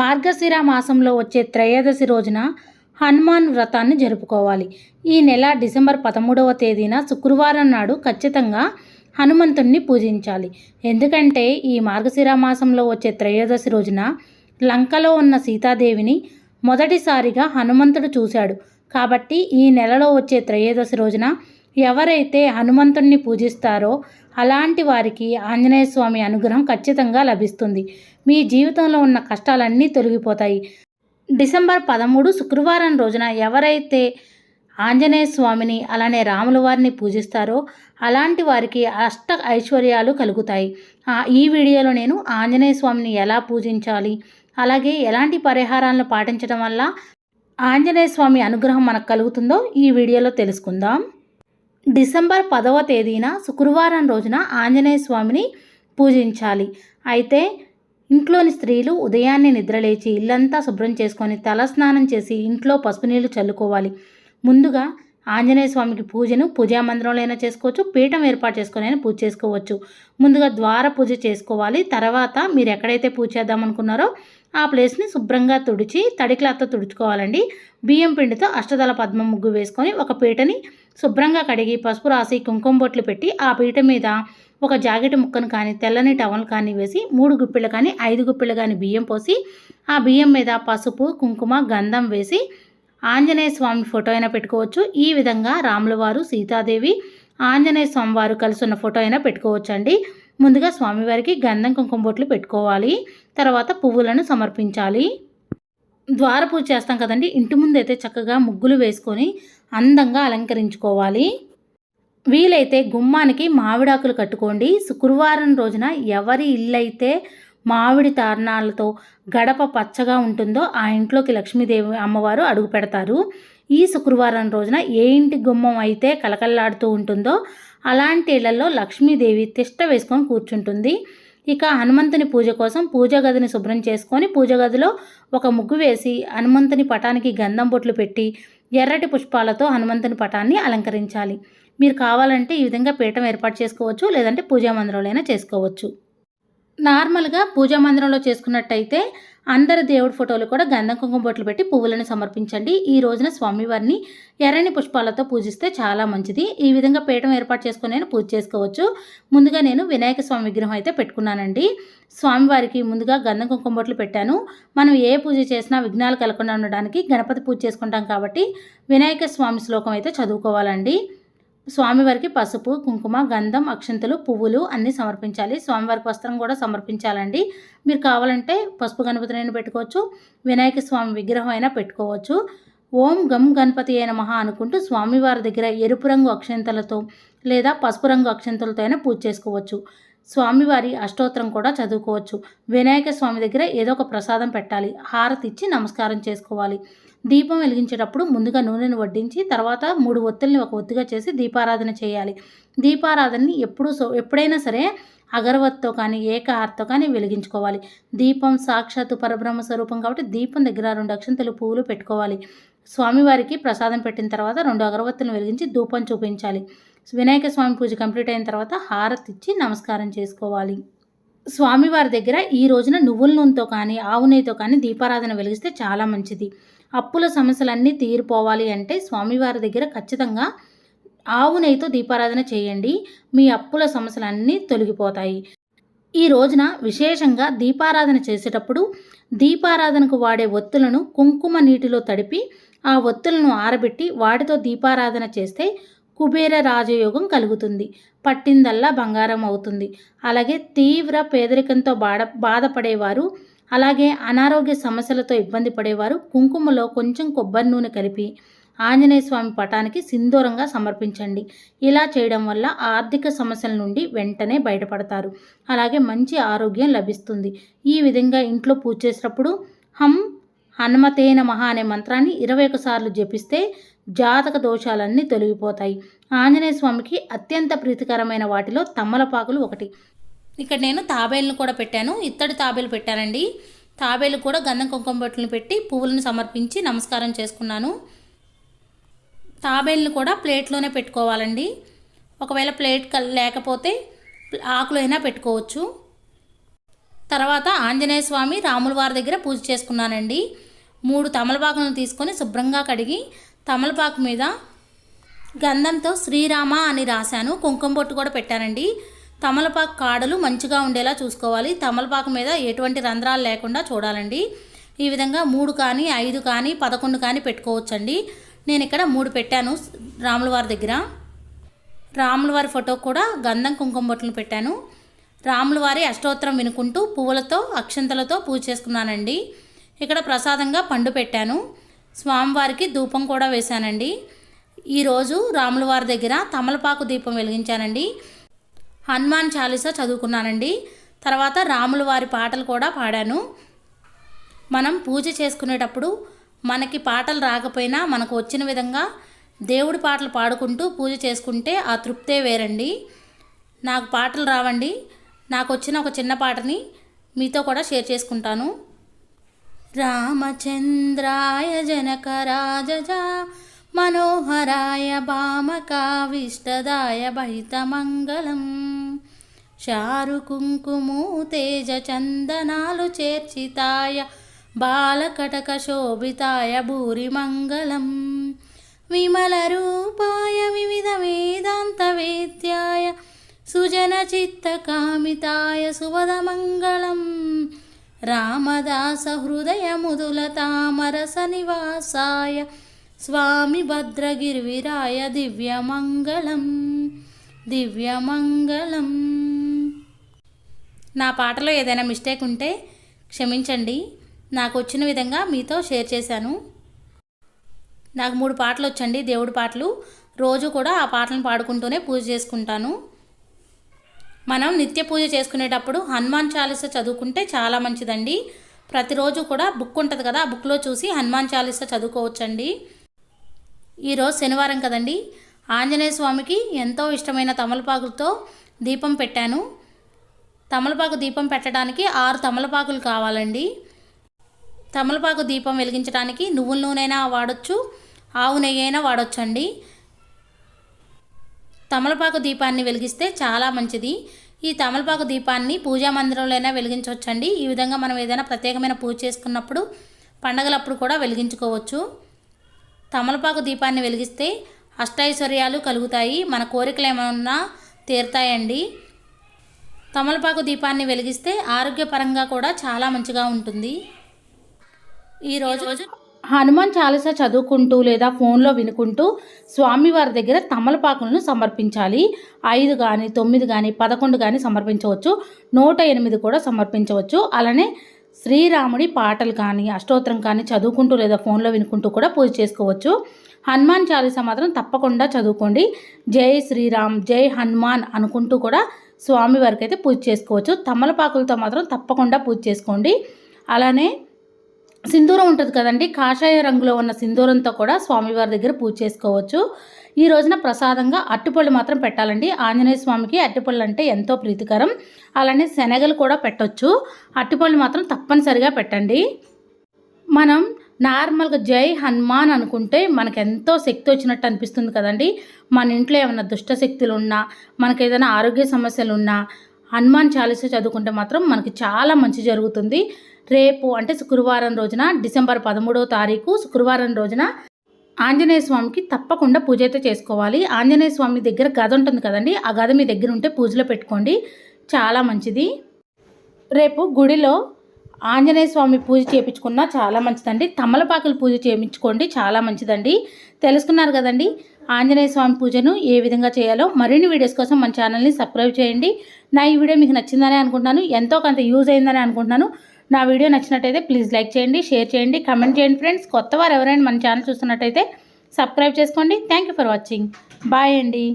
మార్గశిర మాసంలో వచ్చే త్రయోదశి రోజున హనుమాన్ వ్రతాన్ని జరుపుకోవాలి. ఈ నెల డిసెంబర్ 13వ తేదీన శుక్రవారం నాడు ఖచ్చితంగా హనుమంతుణ్ణి పూజించాలి. ఎందుకంటే ఈ మార్గశిర మాసంలో వచ్చే త్రయోదశి రోజున లంకలో ఉన్న సీతాదేవిని మొదటిసారిగా హనుమంతుడు చూశాడు. కాబట్టి ఈ నెలలో వచ్చే త్రయోదశి రోజున ఎవరైతే హనుమంతుణ్ణి పూజిస్తారో అలాంటి వారికి ఆంజనేయ స్వామి అనుగ్రహం ఖచ్చితంగా లభిస్తుంది. మీ జీవితంలో ఉన్న కష్టాలన్నీ తొలగిపోతాయి. డిసెంబర్ 13 శుక్రవారం రోజున ఎవరైతే ఆంజనేయ స్వామిని అలానే రాముల వారిని పూజిస్తారో అలాంటి వారికి అష్ట ఐశ్వర్యాలు కలుగుతాయి. ఈ వీడియోలో నేను ఆంజనేయ స్వామిని ఎలా పూజించాలి, అలాగే ఎలాంటి పరిహారాలను పాటించడం వల్ల ఆంజనేయ స్వామి అనుగ్రహం మనకు కలుగుతుందో ఈ వీడియోలో తెలుసుకుందాం. డిసెంబర్ 10వ తేదీన శుక్రవారం రోజున ఆంజనేయ స్వామిని పూజించాలి. అయితే ఇంట్లోని స్త్రీలు ఉదయాన్నే నిద్రలేచి ఇల్లంతా శుభ్రం చేసుకొని తలస్నానం చేసి ఇంట్లో పసుపు నీళ్లు చల్లుకోవాలి. ముందుగా ఆంజనేయ స్వామికి పూజను పూజా మందిరంలో అయినా చేసుకోవచ్చు, పీఠం ఏర్పాటు చేసుకొని అయినా పూజ చేసుకోవచ్చు. ముందుగా ద్వార పూజ చేసుకోవాలి. తర్వాత మీరు ఎక్కడైతే పూజ చేద్దామనుకున్నారో ఆ ప్లేస్ని శుభ్రంగా తుడిచి తడి క్లాత్తో తుడుచుకోవాలండి. బియ్యం పిండితో అష్టదళ పద్మ ముగ్గు వేసుకొని ఒక పీటని శుభ్రంగా కడిగి పసుపు రాసి కుంకుమ బొట్లు పెట్టి ఆ పీట మీద ఒక జాకెట్ ముక్కను కానీ తెల్లని టవల్ కానీ వేసి 3 గుప్పిళ్ళు కానీ 5 గుప్పిళ్ళు కానీ బియ్యం పోసి ఆ బియ్యం మీద పసుపు కుంకుమ గంధం వేసి ఆంజనేయ స్వామి ఫోటో అయినా పెట్టుకోవచ్చు. ఈ విధంగా రాముల వారు సీతాదేవి ఆంజనేయ స్వామి వారు కలిసి ఉన్న ఫోటో అయినా పెట్టుకోవచ్చు అండి. ముందుగా స్వామివారికి గంధం కుంకుమ బొట్లు పెట్టుకోవాలి. తర్వాత పువ్వులను సమర్పించాలి. ద్వార పూజ చేస్తాం కదండి, ఇంటి ముందు అయితే చక్కగా ముగ్గులు వేసుకొని అందంగా అలంకరించుకోవాలి. వీలైతే గుమ్మానికి మామిడాకులు కట్టుకోండి. శుక్రవారం రోజున ఎవరి ఇల్లు అయితే మామిడి తోరణాలతో గడప పచ్చగా ఉంటుందో ఆ ఇంట్లోకి లక్ష్మీదేవి అమ్మవారు అడుగు పెడతారు. ఈ శుక్రవారం రోజున ఏ ఇంటి గుమ్మం అయితే కలకల్లాడుతూ ఉంటుందో అలాంటి ఇళ్లలో లక్ష్మీదేవి తిష్ట వేసుకొని కూర్చుంటుంది. ఇక హనుమంతుని పూజ కోసం పూజా గదిని శుభ్రం చేసుకొని పూజ గదిలో ఒక ముగ్గు వేసి హనుమంతుని పటానికి గంధం బొట్లు పెట్టి ఎర్రటి పుష్పాలతో హనుమంతుని పటాన్ని అలంకరించాలి. మీరు కావాలంటే ఈ విధంగా పీఠం ఏర్పాటు చేసుకోవచ్చు, లేదంటే పూజా మందిరంలో చేసుకోవచ్చు. నార్మల్గా పూజా మందిరంలో చేసుకున్నట్టయితే అందరి దేవుడి ఫోటోలు కూడా గంధం కుంకుమ బొట్లు పెట్టి పువ్వులను సమర్పించండి. ఈ రోజున స్వామివారిని ఎర్రని పుష్పాలతో పూజిస్తే చాలా మంచిది. ఈ విధంగా పీఠం ఏర్పాటు చేసుకుని నేను పూజ చేసుకోవచ్చు. ముందుగా నేను వినాయక స్వామి విగ్రహం అయితే పెట్టుకున్నానండి. స్వామివారికి ముందుగా గంధం కుంకుమ బొట్లు పెట్టాను. మనం ఏ పూజ చేసినా విఘ్నాలు కలగకుండా ఉండడానికి గణపతి పూజ చేసుకుంటాం కాబట్టి వినాయక స్వామి శ్లోకం అయితే చదువుకోవాలండి. స్వామివారికి పసుపు కుంకుమ గంధం అక్షంతలు పువ్వులు అన్నీ సమర్పించాలి. స్వామివారికి వస్త్రం కూడా సమర్పించాలండి. మీరు కావాలంటే పసుపు గణపతినైనా పెట్టుకోవచ్చు, వినాయక స్వామి విగ్రహం అయినా పెట్టుకోవచ్చు. ఓం గం గణపతి అయిన మహా అనుకుంటూ స్వామివారి దగ్గర ఎరుపు రంగు అక్షంతలతో లేదా పసుపు రంగు అక్షంతలతో అయినా పూజ చేసుకోవచ్చు. స్వామివారి అష్టోత్తరం కూడా చదువుకోవచ్చు. వినాయక స్వామి దగ్గర ఏదో ఒక ప్రసాదం పెట్టాలి. హారతి ఇచ్చి నమస్కారం చేసుకోవాలి. దీపం వెలిగించేటప్పుడు ముందుగా నూనెను వడ్డించి తర్వాత 3 ఒత్తుల్ని ఒక ఒత్తిగా చేసి దీపారాధన చేయాలి. దీపారాధనని ఎప్పుడైనా సరే అగరవత్తితో కానీ ఏకహారతో కానీ వెలిగించుకోవాలి. దీపం సాక్షాత్తు పరబ్రహ్మ స్వరూపం కాబట్టి దీపం దగ్గర 2 అక్షంతలు పువ్వులు పెట్టుకోవాలి. స్వామివారికి ప్రసాదం పెట్టిన తర్వాత 2 అగరవత్తులను వెలిగించి ధూపం చూపించాలి. వినాయక స్వామి పూజ కంప్లీట్ అయిన తర్వాత హారతి ఇచ్చి నమస్కారం చేసుకోవాలి. స్వామివారి దగ్గర ఈ రోజున నువ్వుల నూనెతో కానీ ఆవు నెయ్యితో కానీ దీపారాధన వెలిగిస్తే చాలా మంచిది. అప్పుల సమస్యలన్నీ తీరిపోవాలి అంటే స్వామివారి దగ్గర ఖచ్చితంగా ఆవు నెయ్యితో దీపారాధన చేయండి. మీ అప్పుల సమస్యలన్నీ తొలగిపోతాయి. ఈ రోజున విశేషంగా దీపారాధన చేసేటప్పుడు దీపారాధనకు వాడే ఒత్తులను కుంకుమ నీటిలో తడిపి ఆ ఒత్తులను ఆరబెట్టి వాటితో దీపారాధన చేస్తే కుబేర రాజయోగం కలుగుతుంది. పట్టిందల్లా బంగారం అవుతుంది. అలాగే తీవ్ర పేదరికంతో బాధపడేవారు అలాగే అనారోగ్య సమస్యలతో ఇబ్బంది పడేవారు కుంకుమలో కొంచెం కొబ్బరి నూనె కలిపి ఆంజనేయ స్వామి పటానికి సింధూరంగా సమర్పించండి. ఇలా చేయడం వల్ల ఆర్థిక సమస్యల నుండి వెంటనే బయటపడతారు. అలాగే మంచి ఆరోగ్యం లభిస్తుంది. ఈ విధంగా ఇంట్లో పూజ చేసేటప్పుడు హనుమతే నమః అనే మంత్రాన్ని 21 సార్లు జపిస్తే జాతక దోషాలన్నీ తొలగిపోతాయి. ఆంజనేయ స్వామికి అత్యంత ప్రీతికరమైన వాటిలో తమలపాకులు ఒకటి. ఇక్కడ నేను తాబేలను కూడా పెట్టాను. ఇత్తడి తాబేలు పెట్టానండి. తాబేలు కూడా గంధం కుంకుమ బొట్లను పెట్టి పువ్వులను సమర్పించి నమస్కారం చేసుకున్నాను. తాబేలను కూడా ప్లేట్లోనే పెట్టుకోవాలండి. ఒకవేళ ప్లేట్ లేకపోతే ఆకులు అయినా పెట్టుకోవచ్చు. తర్వాత ఆంజనేయ స్వామి రాముల వారి దగ్గర పూజ చేసుకున్నానండి. 3 తమలపాకులను తీసుకొని శుభ్రంగా కడిగి తమలపాకు మీద గంధంతో శ్రీరామ అని రాశాను. కుంకుమ బొట్టు కూడా పెట్టానండి. తమలపాకు కాడలు మంచిగా ఉండేలా చూసుకోవాలి. తమలపాకు మీద ఎటువంటి రంధ్రాలు లేకుండా చూడాలండి. ఈ విధంగా 3 కానీ 5 కానీ 11 కానీ పెట్టుకోవచ్చండి. నేను ఇక్కడ 3 పెట్టాను. రాముల వారి దగ్గర రాముల వారి ఫోటో కూడా గంధం కుంకుమ బొట్టులు పెట్టాను. రాముల వారి అష్టోత్తరం వినుకుంటూ పువ్వులతో అక్షంతలతో పూజ చేసుకున్నానండి. ఇక్కడ ప్రసాదంగా పండు పెట్టాను. స్వామివారికి ధూపం కూడా వేశానండి. ఈరోజు రాముల వారి దగ్గర తమలపాకు దీపం వెలిగించానండి. హనుమాన్ చాలీసా చదువుకున్నానండి. తర్వాత రాముల వారి పాటలు కూడా పాడాను. మనం పూజ చేసుకునేటప్పుడు మనకి పాటలు రాకపోయినా మనకు వచ్చిన విధంగా దేవుడి పాటలు పాడుకుంటూ పూజ చేసుకుంటే ఆ తృప్తే వేరండి. నాకు పాటలు రావండి. నాకు వచ్చిన ఒక చిన్న పాటని మీతో కూడా షేర్ చేసుకుంటాను. రామచంద్రాయ జనకరాజజ మనోహరాయ భామకావిష్టదాయ బహితమంగళం చారు కుంకుము తేజ చందనాలు చేర్చితాయ బాలకటక శోభితాయ భూరిమంగళం విమల రూపాయ వివిధ వేదాంత వేద్యాయ సుజన చిత్త కామితాయ సువదమంగళం రామదాస హృదయ ముదుల తామరస నివాసాయ స్వామి భద్రగిరివిరాయ దివ్యమంగళం దివ్యమంగళం. నా పాటలో ఏదైనా మిస్టేక్ ఉంటే క్షమించండి. నాకు వచ్చిన విధంగా మీతో షేర్ చేశాను. నాకు 3 పాటలు వచ్చండి, దేవుడి పాటలు. రోజు కూడా ఆ పాటలను పాడుకుంటూనే పూజ చేసుకుంటాను. మనం నిత్య పూజ చేసుకునేటప్పుడు హనుమాన్ చాలీసా చదువుకుంటే చాలా మంచిదండి. ప్రతిరోజు కూడా బుక్ ఉంటుంది కదా, ఆ బుక్లో చూసి హనుమాన్ చాలీసా చదువుకోవచ్చండి. ఈరోజు శనివారం కదండి. ఆంజనేయ స్వామికి ఎంతో ఇష్టమైన తమలపాకులతో దీపం పెట్టాను. తమలపాకు దీపం పెట్టడానికి 6 తమలపాకులు కావాలండి. తమలపాకు దీపం వెలిగించడానికి నువ్వుల నూనెైనా వాడచ్చు, ఆవు నెయ్యి అయినా వాడొచ్చండి. తమలపాకు దీపాన్ని వెలిగిస్తే చాలా మంచిది. ఈ తమలపాకు దీపాన్ని పూజా మందిరంలో అయినా వెలిగించవచ్చండి. ఈ విధంగా మనం ఏదైనా ప్రత్యేకమైన పూజ చేసుకున్నప్పుడు, పండగలప్పుడు కూడా వెలిగించుకోవచ్చు. తమలపాకు దీపాన్ని వెలిగిస్తే అష్టైశ్వర్యాలు కలుగుతాయి, మన కోరికలు ఏమన్నా తీరుతాయండి. తమలపాకు దీపాన్ని వెలిగిస్తే ఆరోగ్యపరంగా కూడా చాలా మంచిగా ఉంటుంది. ఈరోజు హనుమాన్ చాలీసా చదువుకుంటూ లేదా ఫోన్లో వినుకుంటూ స్వామివారి దగ్గర తమలపాకులను సమర్పించాలి. 5 కానీ 9 కానీ 11 కానీ సమర్పించవచ్చు. 108 కూడా సమర్పించవచ్చు. అలానే శ్రీరాముడి పాటలు కానీ అష్టోత్తరం కానీ చదువుకుంటూ లేదా ఫోన్లో వినుకుంటూ కూడా పూజ చేసుకోవచ్చు. హనుమాన్ చాలీసా మాత్రం తప్పకుండా చదువుకోండి. జై శ్రీరామ్ జై హనుమాన్ అనుకుంటూ కూడా స్వామివారికి అయితే పూజ చేసుకోవచ్చు. తమలపాకులతో మాత్రం తప్పకుండా పూజ చేసుకోండి. అలానే సింధూరం ఉంటుంది కదండి, కాషాయ రంగులో ఉన్న సింధూరంతో కూడా స్వామివారి దగ్గర పూజ చేసుకోవచ్చు. ఈ రోజున ప్రసాదంగా అరటిపళ్ళు మాత్రం పెట్టాలండి. ఆంజనేయ స్వామికి అరటిపళ్ళు అంటే ఎంతో ప్రీతికరం. అలానే శనగలు కూడా పెట్టొచ్చు. అరటిపళ్ళు మాత్రం తప్పనిసరిగా పెట్టండి. మనం నార్మల్గా జై హనుమాన్ అనుకుంటే మనకు ఎంతో శక్తి వచ్చినట్టు అనిపిస్తుంది కదండి. మన ఇంట్లో ఏమైనా దుష్ట శక్తులు ఉన్నా, మనకు ఏదైనా ఆరోగ్య సమస్యలు ఉన్నా హనుమాన్ చాలీసా చదువుకుంటే మాత్రం మనకి చాలా మంచి జరుగుతుంది. రేపు అంటే శుక్రవారం రోజున డిసెంబర్ 13వ తారీఖు శుక్రవారం రోజున ఆంజనేయ స్వామికి తప్పకుండా పూజ అయితే చేసుకోవాలి. ఆంజనేయ స్వామి దగ్గర గద ఉంటుంది కదండి, ఆ గద మీ దగ్గర ఉంటే పూజలో పెట్టుకోండి, చాలా మంచిది. రేపు గుడిలో ఆంజనేయ స్వామి పూజ చేయించుకున్నా చాలా మంచిదండి. తమలపాకులు పూజ చేయించుకోండి, చాలా మంచిదండి. తెలుసుకున్నారు కదండి ఆంజనేయ స్వామి పూజను ఏ విధంగా చేయాలో. మరిన్ని వీడియోస్ కోసం మన ఛానల్ని సబ్స్క్రైబ్ చేయండి. నా ఈ వీడియో మీకు నచ్చిందని అనుకుంటున్నాను, ఎంతో కొంత యూజ్ అయిందని అనుకుంటున్నాను. నా వీడియో నచ్చినట్టయితే ప్లీజ్ లైక్ చేయండి, షేర్ చేయండి, కమెంట్ చేయండి ఫ్రెండ్స్. కొత్త వారు ఎవరైనా మన ఛానల్ చూస్తున్నట్టయితే సబ్స్క్రైబ్ చేసుకోండి. Thank you for watching. Bye అండి.